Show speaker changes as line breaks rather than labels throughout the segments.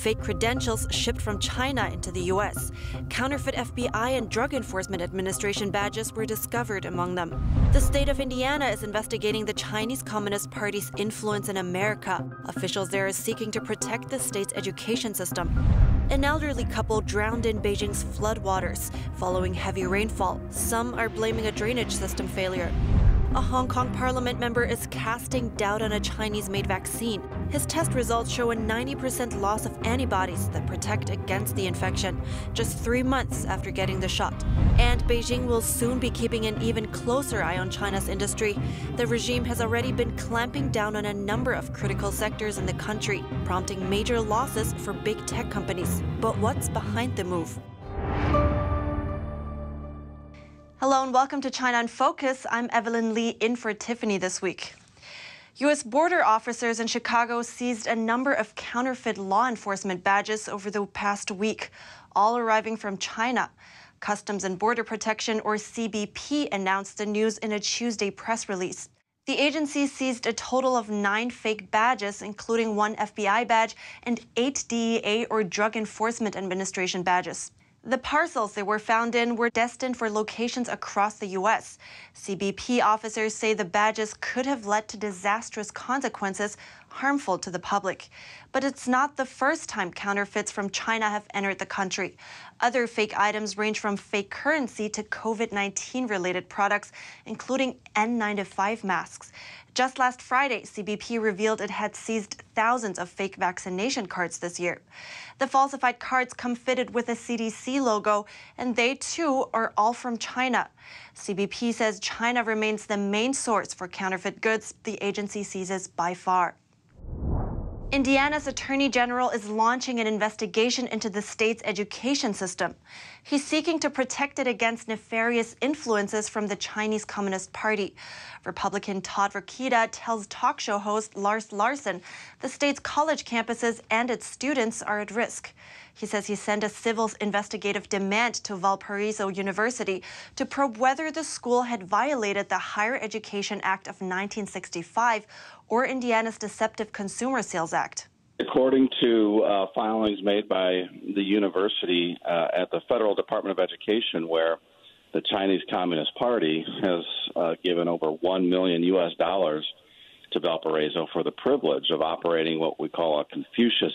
fake credentials shipped from China into the U.S. Counterfeit FBI and Drug Enforcement Administration badges were discovered among them. The state of Indiana is investigating the Chinese Communist Party's influence in America. Officials there are seeking to protect the state's education system. An elderly couple drowned in Beijing's floodwaters following heavy rainfall. Some are blaming a drainage system failure. A Hong Kong parliament member is casting doubt on a Chinese-made vaccine. His test results show a 90% loss of antibodies that protect against the infection, just 3 months after getting the shot. And Beijing will soon be keeping an even closer eye on China's industry. The regime has already been clamping down on a number of critical sectors in the country, prompting major losses for big tech companies. But what's behind the move? Hello and welcome to China in Focus. I'm Evelyn Lee in for Tiffany this week. U.S. border officers in Chicago seized a number of counterfeit law enforcement badges over the past week, all arriving from China. Customs and Border Protection, or CBP, announced the news in a Tuesday press release. The agency seized a total of 9 fake badges, including 1 FBI badge and 8 DEA or Drug Enforcement Administration badges. The parcels they were found in were destined for locations across the U.S. CBP officers say the badges could have led to disastrous consequences harmful to the public. But it's not the first time counterfeits from China have entered the country. Other fake items range from fake currency to COVID-19 related products, including N95 masks. Just last Friday, CBP revealed it had seized thousands of fake vaccination cards this year. The falsified cards come fitted with a CDC logo, and they too are all from China. CBP says China remains the main source for counterfeit goods the agency seizes by far. Indiana's Attorney General is launching an investigation into the state's education system. He's seeking to protect it against nefarious influences from the Chinese Communist Party. Republican Todd Rokita tells talk show host Lars Larson the state's college campuses and its students are at risk. He says he sent a civil investigative demand to Valparaiso University to probe whether the school had violated the Higher Education Act of 1965 or Indiana's Deceptive Consumer Sales Act.
According to filings made by the university at the Federal Department of Education, where the Chinese Communist Party has given over $1 million to Valparaiso for the privilege of operating what we call a Confucius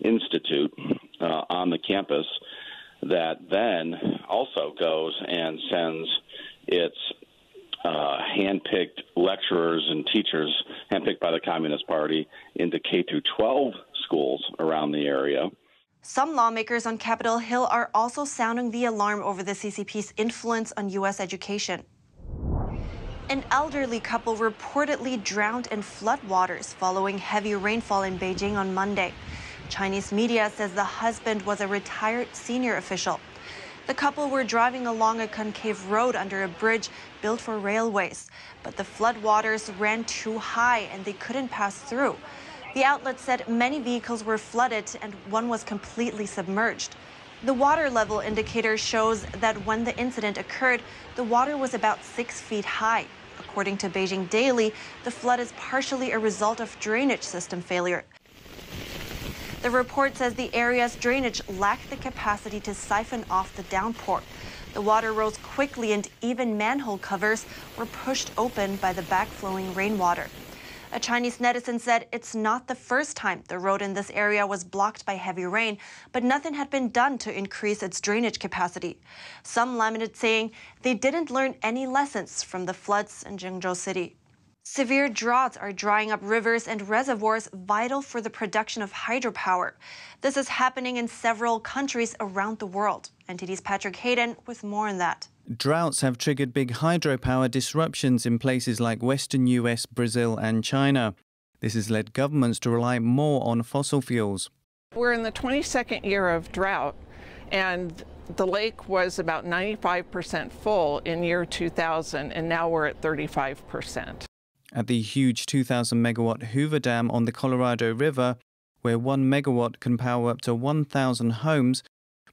Institute on the campus, that then also goes and sends its hand-picked lecturers and teachers, handpicked by the Communist Party, into K-12 schools around the area.
Some lawmakers on Capitol Hill are also sounding the alarm over the CCP's influence on U.S. education. An elderly couple reportedly drowned in floodwaters following heavy rainfall in Beijing on Monday. Chinese media says the husband was a retired senior official. The couple were driving along a concave road under a bridge built for railways, but the floodwaters ran too high and they couldn't pass through. The outlet said many vehicles were flooded and one was completely submerged. The water level indicator shows that when the incident occurred, the water was about 6 feet high. According to Beijing Daily, the flood is partially a result of drainage system failure. The report says the area's drainage lacked the capacity to siphon off the downpour. The water rose quickly and even manhole covers were pushed open by the backflowing rainwater. A Chinese netizen said it's not the first time the road in this area was blocked by heavy rain, but nothing had been done to increase its drainage capacity. Some lamented, saying they didn't learn any lessons from the floods in Zhengzhou City. Severe droughts are drying up rivers and reservoirs vital for the production of hydropower. This is happening in several countries around the world. NTD's Patrick Hayden with more on that.
Droughts have triggered big hydropower disruptions in places like western US, Brazil and China. This has led governments to rely more on fossil fuels.
We're in the 22nd year of drought, and the lake was about 95% full in year 2000, and now we're at 35%.
At the huge 2,000 megawatt Hoover Dam on the Colorado River, where 1 megawatt can power up to 1,000 homes,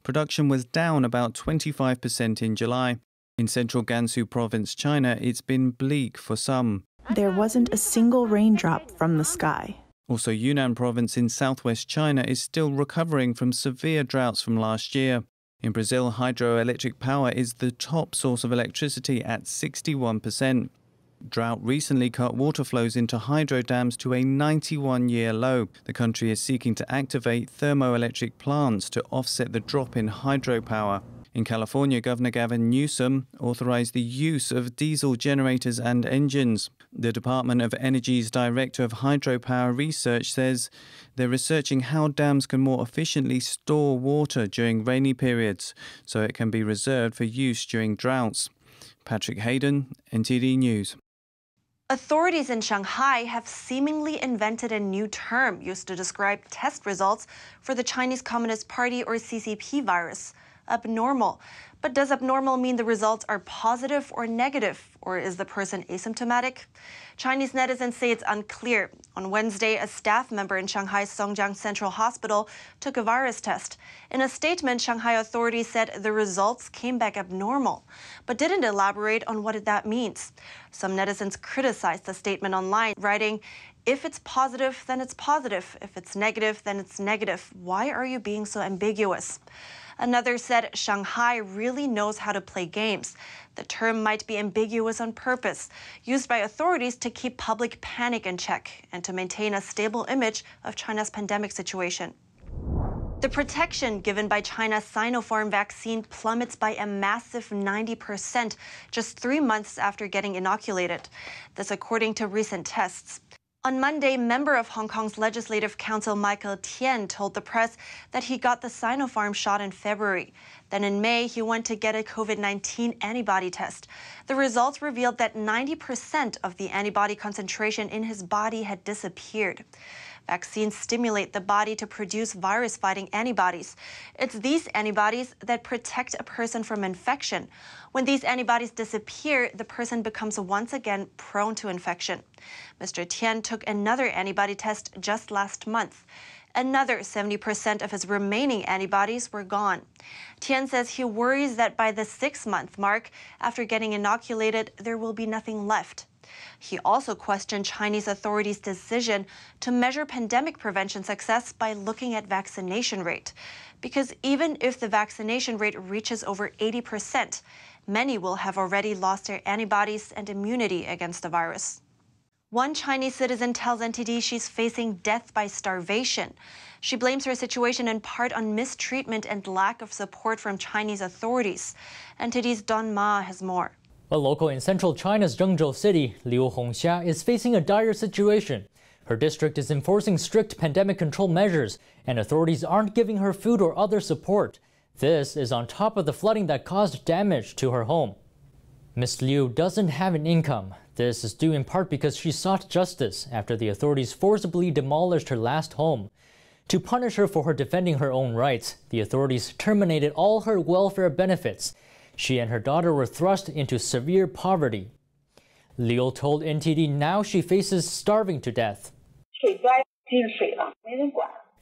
production was down about 25% in July. In central Gansu province, China, it's been bleak for some.
There wasn't a single raindrop from the sky.
Also, Yunnan province in southwest China is still recovering from severe droughts from last year. In Brazil, hydroelectric power is the top source of electricity at 61%. Drought recently cut water flows into hydro dams to a 91-year low. The country is seeking to activate thermoelectric plants to offset the drop in hydropower. In California, Governor Gavin Newsom authorized the use of diesel generators and engines. The Department of Energy's Director of Hydropower Research says they're researching how dams can more efficiently store water during rainy periods so it can be reserved for use during droughts. Patrick Hayden, NTD News.
Authorities in Shanghai have seemingly invented a new term used to describe test results for the Chinese Communist Party or CCP virus. Abnormal. But does abnormal mean the results are positive or negative, or is the person asymptomatic? Chinese netizens say it's unclear. On Wednesday, a staff member in Shanghai's Songjiang Central Hospital took a virus test. In a statement, Shanghai authorities said the results came back abnormal, but didn't elaborate on what that means. Some netizens criticized the statement online, writing, "If it's positive, then it's positive. If it's negative, then it's negative. Why are you being so ambiguous?" Another said Shanghai really knows how to play games. The term might be ambiguous on purpose, used by authorities to keep public panic in check and to maintain a stable image of China's pandemic situation. The protection given by China's Sinopharm vaccine plummets by a massive 90% just 3 months after getting inoculated. This according to recent tests. On Monday, member of Hong Kong's Legislative Council Michael Tian told the press that he got the Sinopharm shot in February. Then in May, he went to get a COVID-19 antibody test. The results revealed that 90% of the antibody concentration in his body had disappeared. Vaccines stimulate the body to produce virus-fighting antibodies. It's these antibodies that protect a person from infection. When these antibodies disappear, the person becomes once again prone to infection. Mr. Tian took another antibody test just last month. Another 70% of his remaining antibodies were gone. Tian says he worries that by the 6-month mark, after getting inoculated, there will be nothing left. He also questioned Chinese authorities' decision to measure pandemic prevention success by looking at vaccination rate. Because even if the vaccination rate reaches over 80%, many will have already lost their antibodies and immunity against the virus. One Chinese citizen tells NTD she's facing death by starvation. She blames her situation in part on mistreatment and lack of support from Chinese authorities. NTD's Don Ma has more.
A local in central China's Zhengzhou city, Liu Hongxia, is facing a dire situation. Her district is enforcing strict pandemic control measures, and authorities aren't giving her food or other support. This is on top of the flooding that caused damage to her home. Ms. Liu doesn't have an income. This is due in part because she sought justice after the authorities forcibly demolished her last home. To punish her for her defending her own rights, the authorities terminated all her welfare benefits. She and her daughter were thrust into severe poverty. Liu told NTD now she faces starving to death.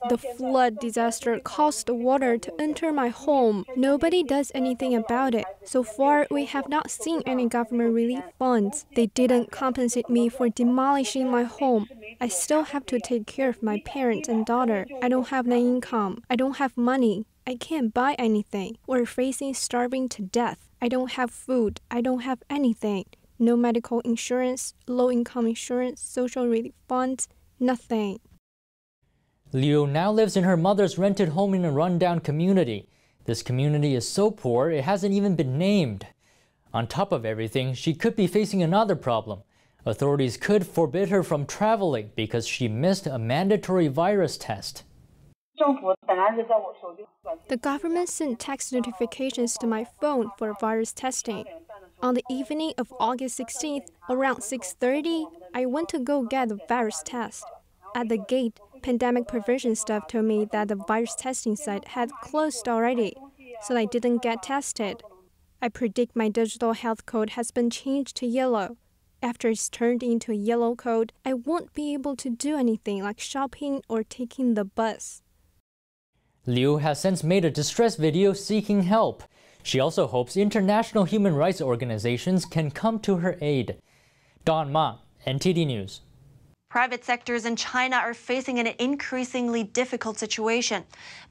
The flood disaster caused the water to enter my home. Nobody does anything about it. So far, we have not seen any government relief funds. They didn't compensate me for demolishing my home. I still have to take care of my parents and daughter. I don't have an income. I don't have money. I can't buy anything. We're facing starving to death. I don't have food. I don't have anything. No medical insurance, low-income insurance, social relief funds, nothing.
Liu now lives in her mother's rented home in a rundown community. This community is so poor it hasn't even been named. On top of everything, she could be facing another problem. Authorities could forbid her from traveling because she missed a mandatory virus test.
The government sent text notifications to my phone for virus testing. On the evening of August 16th, around 6:30, I went to go get the virus test. At the gate, pandemic prevention staff told me that the virus testing site had closed already, so I didn't get tested. I predict my digital health code has been changed to yellow. After it's turned into a yellow code, I won't be able to do anything like shopping or taking the bus.
Liu has since made a distress video seeking help. She also hopes international human rights organizations can come to her aid. Don Ma, NTD News.
Private sectors in China are facing an increasingly difficult situation.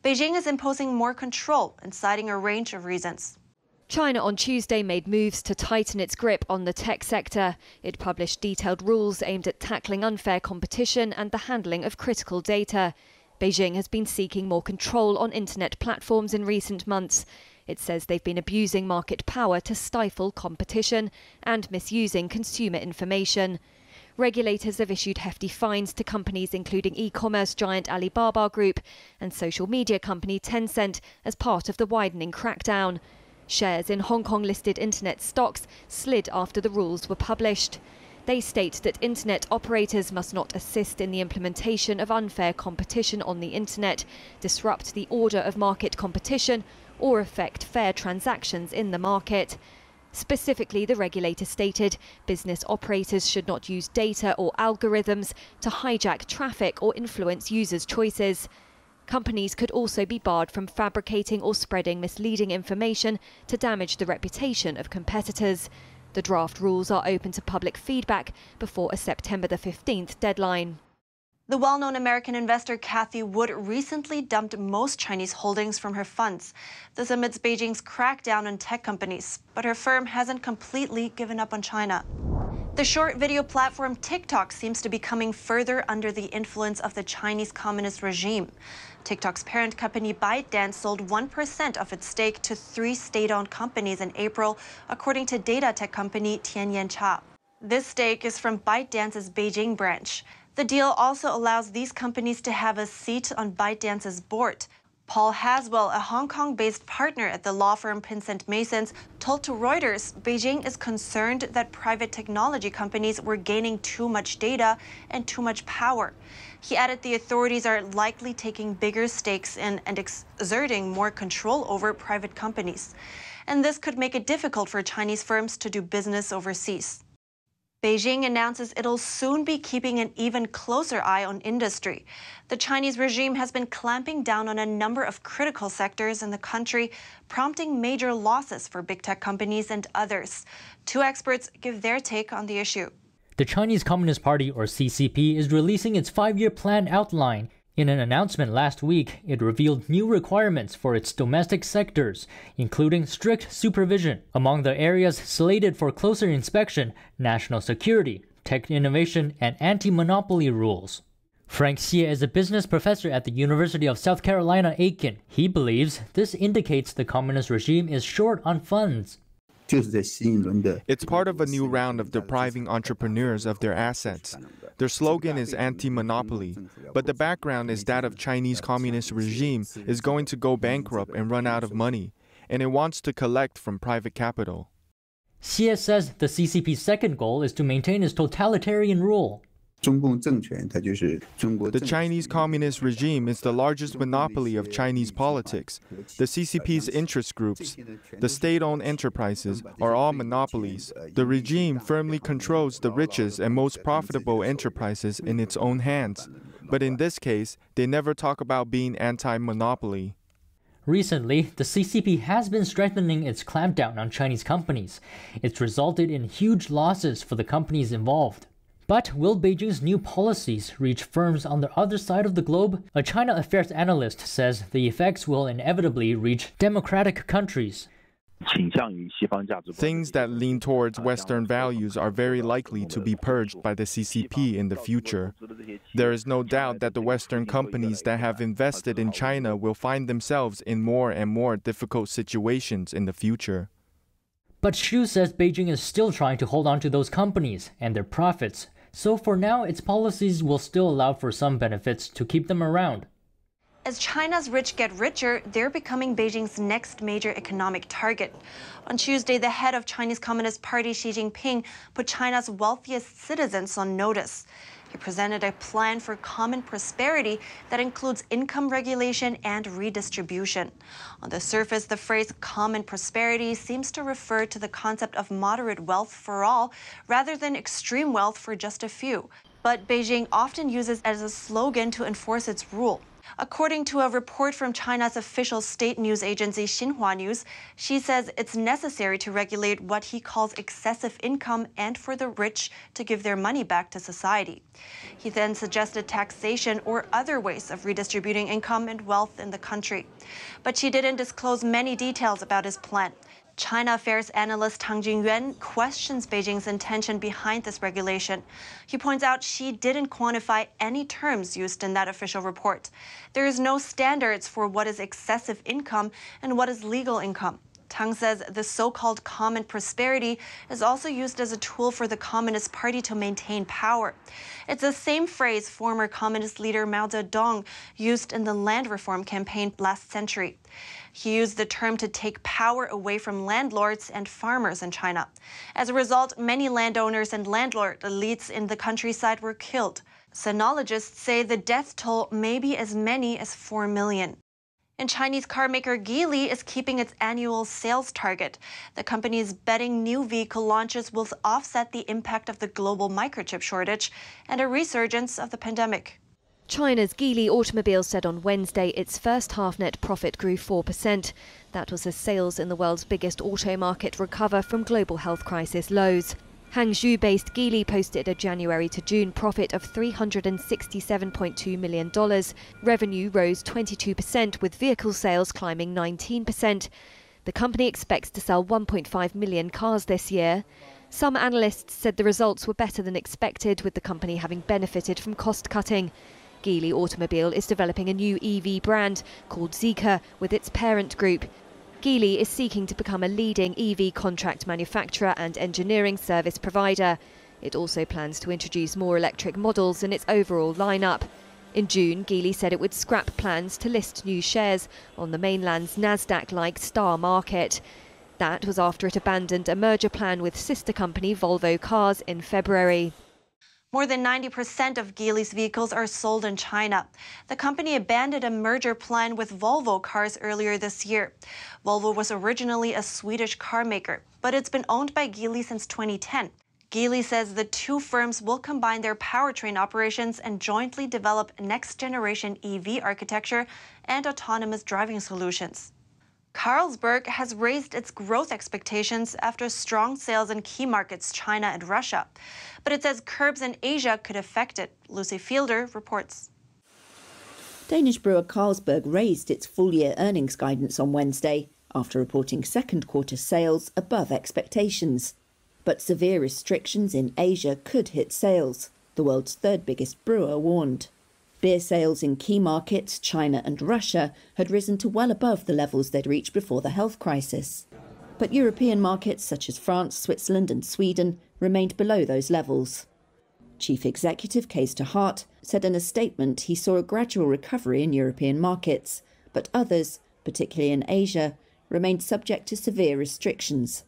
Beijing is imposing more control and citing a range of reasons.
China on Tuesday made moves to tighten its grip on the tech sector. It published detailed rules aimed at tackling unfair competition and the handling of critical data. Beijing has been seeking more control on internet platforms in recent months. It says they've been abusing market power to stifle competition and misusing consumer information. Regulators have issued hefty fines to companies including e-commerce giant Alibaba Group and social media company Tencent as part of the widening crackdown. Shares in Hong Kong-listed internet stocks slid after the rules were published. They state that internet operators must not assist in the implementation of unfair competition on the internet, disrupt the order of market competition, or affect fair transactions in the market. Specifically, the regulator stated business operators should not use data or algorithms to hijack traffic or influence users' choices. Companies could also be barred from fabricating or spreading misleading information to damage the reputation of competitors. The draft rules are open to public feedback before a September the 15th deadline.
The well-known American investor Cathie Wood recently dumped most Chinese holdings from her funds. This amidst Beijing's crackdown on tech companies, but her firm hasn't completely given up on China. The short video platform TikTok seems to be coming further under the influence of the Chinese Communist regime. TikTok's parent company ByteDance sold 1% of its stake to 3 state-owned companies in April, according to data tech company Tianyancha. This stake is from ByteDance's Beijing branch. The deal also allows these companies to have a seat on ByteDance's board. Paul Haswell, a Hong Kong-based partner at the law firm Pinsent Masons, told to Reuters Beijing is concerned that private technology companies were gaining too much data and too much power. He added the authorities are likely taking bigger stakes in and exerting more control over private companies. And this could make it difficult for Chinese firms to do business overseas. Beijing announces it'll soon be keeping an even closer eye on industry. The Chinese regime has been clamping down on a number of critical sectors in the country, prompting major losses for big tech companies and others. 2 experts give their take on the issue.
The Chinese Communist Party, or CCP, is releasing its 5-year plan outline. In an announcement last week, it revealed new requirements for its domestic sectors, including strict supervision. Among the areas slated for closer inspection, national security, tech innovation, and anti-monopoly rules. Frank Xie is a business professor at the University of South Carolina, Aiken. He believes this indicates the communist regime is short on funds.
It's part of a new round of depriving entrepreneurs of their assets. Their slogan is anti-monopoly, but the background is that of Chinese communist regime is going to go bankrupt and run out of money, and it wants to collect from private capital.
Xie says the CCP's second goal is to maintain its totalitarian rule.
The Chinese Communist regime is the largest monopoly of Chinese politics. The CCP's interest groups, the state-owned enterprises, are all monopolies. The regime firmly controls the richest and most profitable enterprises in its own hands. But in this case, they never talk about being anti-monopoly.
Recently, the CCP has been strengthening its clampdown on Chinese companies. It's resulted in huge losses for the companies involved. But will Beijing's new policies reach firms on the other side of the globe? A China affairs analyst says the effects will inevitably reach democratic countries.
Things that lean towards Western values are very likely to be purged by the CCP in the future. There is no doubt that the Western companies that have invested in China will find themselves in more and more difficult situations in the future.
But Xu says Beijing is still trying to hold on to those companies and their profits. So for now, its policies will still allow for some benefits to keep them around.
As China's rich get richer, they're becoming Beijing's next major economic target. On Tuesday, the head of Chinese Communist Party, Xi Jinping, put China's wealthiest citizens on notice. He presented a plan for common prosperity that includes income regulation and redistribution. On the surface, the phrase common prosperity seems to refer to the concept of moderate wealth for all, rather than extreme wealth for just a few. But Beijing often uses it as a slogan to enforce its rule. According to a report from China's official state news agency Xinhua News, Xi says it's necessary to regulate what he calls excessive income and for the rich to give their money back to society. He then suggested taxation or other ways of redistributing income and wealth in the country. But Xi didn't disclose many details about his plan. China affairs analyst Tang Jingyuan questions Beijing's intention behind this regulation. He points out Xi didn't quantify any terms used in that official report. There is no standards for what is excessive income and what is legal income. Tang says the so-called common prosperity is also used as a tool for the Communist Party to maintain power. It's the same phrase former Communist leader Mao Zedong used in the land reform campaign last century. He used the term to take power away from landlords and farmers in China. As a result, many landowners and landlord elites in the countryside were killed. Sinologists say the death toll may be as many as 4 million. And Chinese carmaker Geely is keeping its annual sales target. The company is betting new vehicle launches will offset the impact of the global microchip shortage and a resurgence of the pandemic.
China's Geely Automobile said on Wednesday its first half net profit grew 4%. That was as sales in the world's biggest auto market recover from global health crisis lows. Hangzhou-based Geely posted a January to June profit of $367.2 million. Revenue rose 22%, with vehicle sales climbing 19%. The company expects to sell 1.5 million cars this year. Some analysts said the results were better than expected, with the company having benefited from cost-cutting. Geely Automobile is developing a new EV brand called Zeekr with its parent group. Geely is seeking to become a leading EV contract manufacturer and engineering service provider. It also plans to introduce more electric models in its overall lineup. In June, Geely said it would scrap plans to list new shares on the mainland's Nasdaq-like Star market. That was after it abandoned a merger plan with sister company Volvo Cars in February.
More than 90% of Geely's vehicles are sold in China. The company abandoned a merger plan with Volvo Cars earlier this year. Volvo was originally a Swedish car maker, but it's been owned by Geely since 2010. Geely says the two firms will combine their powertrain operations and jointly develop next-generation EV architecture and autonomous driving solutions. Carlsberg has raised its growth expectations after strong sales in key markets China and Russia. But it says curbs in Asia could affect it. Lucy Fielder reports.
Danish brewer Carlsberg raised its full-year earnings guidance on Wednesday after reporting second-quarter sales above expectations. But severe restrictions in Asia could hit sales, the world's third biggest brewer warned. Beer sales in key markets, China and Russia, had risen to well above the levels they'd reached before the health crisis. But European markets such as France, Switzerland and Sweden remained below those levels. Chief Executive Cees de Hart said in a statement he saw a gradual recovery in European markets, but others, particularly in Asia, remained subject to severe restrictions.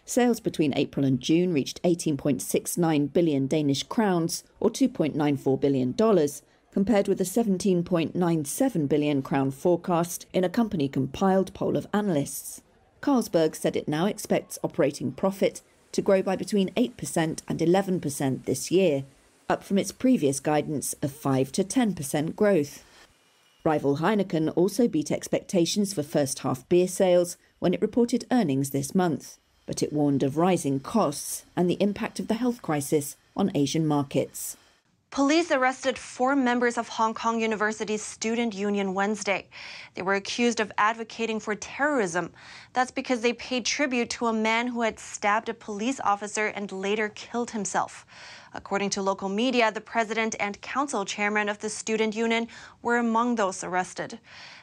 Sales between April and June reached 18.69 billion Danish crowns, or $2.94 billion, compared with a 17.97 billion crown forecast in a company-compiled poll of analysts. Carlsberg said it now expects operating profit to grow by between 8% and 11% this year, up from its previous guidance of 5 to 10% growth. Rival Heineken also beat expectations for first-half beer sales when it reported earnings this month, but it warned of rising costs and the impact of the health crisis on Asian markets.
Police arrested 4 members of Hong Kong University's student union Wednesday. They were accused of advocating for terrorism. That's because they paid tribute to a man who had stabbed a police officer and later killed himself. According to local media, the president and council chairman of the student union were among those arrested.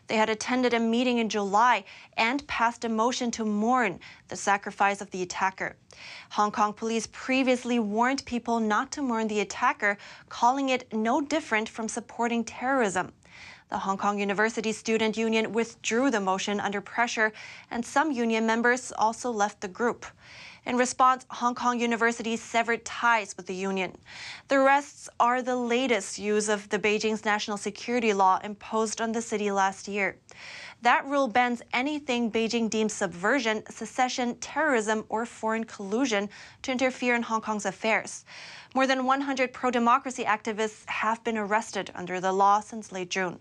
They had attended a meeting in July and passed a motion to mourn the sacrifice of the attacker. Hong Kong police previously warned people not to mourn the attacker, calling it no different from supporting terrorism. The Hong Kong University Student Union withdrew the motion under pressure, and some union members also left the group. In response, Hong Kong University severed ties with the union. The arrests are the latest use of the Beijing's national security law imposed on the city last year. That rule bans anything Beijing deems subversion, secession, terrorism, or foreign collusion to interfere in Hong Kong's affairs. More than 100 pro-democracy activists have been arrested under the law since late June.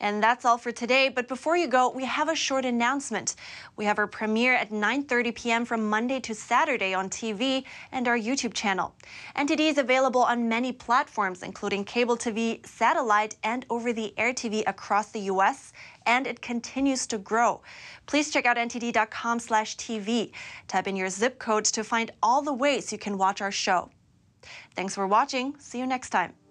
And that's all for today. But before you go, we have a short announcement. We have our premiere at 9:30 p.m. from Monday to Saturday on TV and our YouTube channel. NTD is available on many platforms, including cable TV, satellite, and over-the-air TV across the U.S., and it continues to grow. Please check out ntd.com/TV. Type in your zip code to find all the ways you can watch our show. Thanks for watching. See you next time.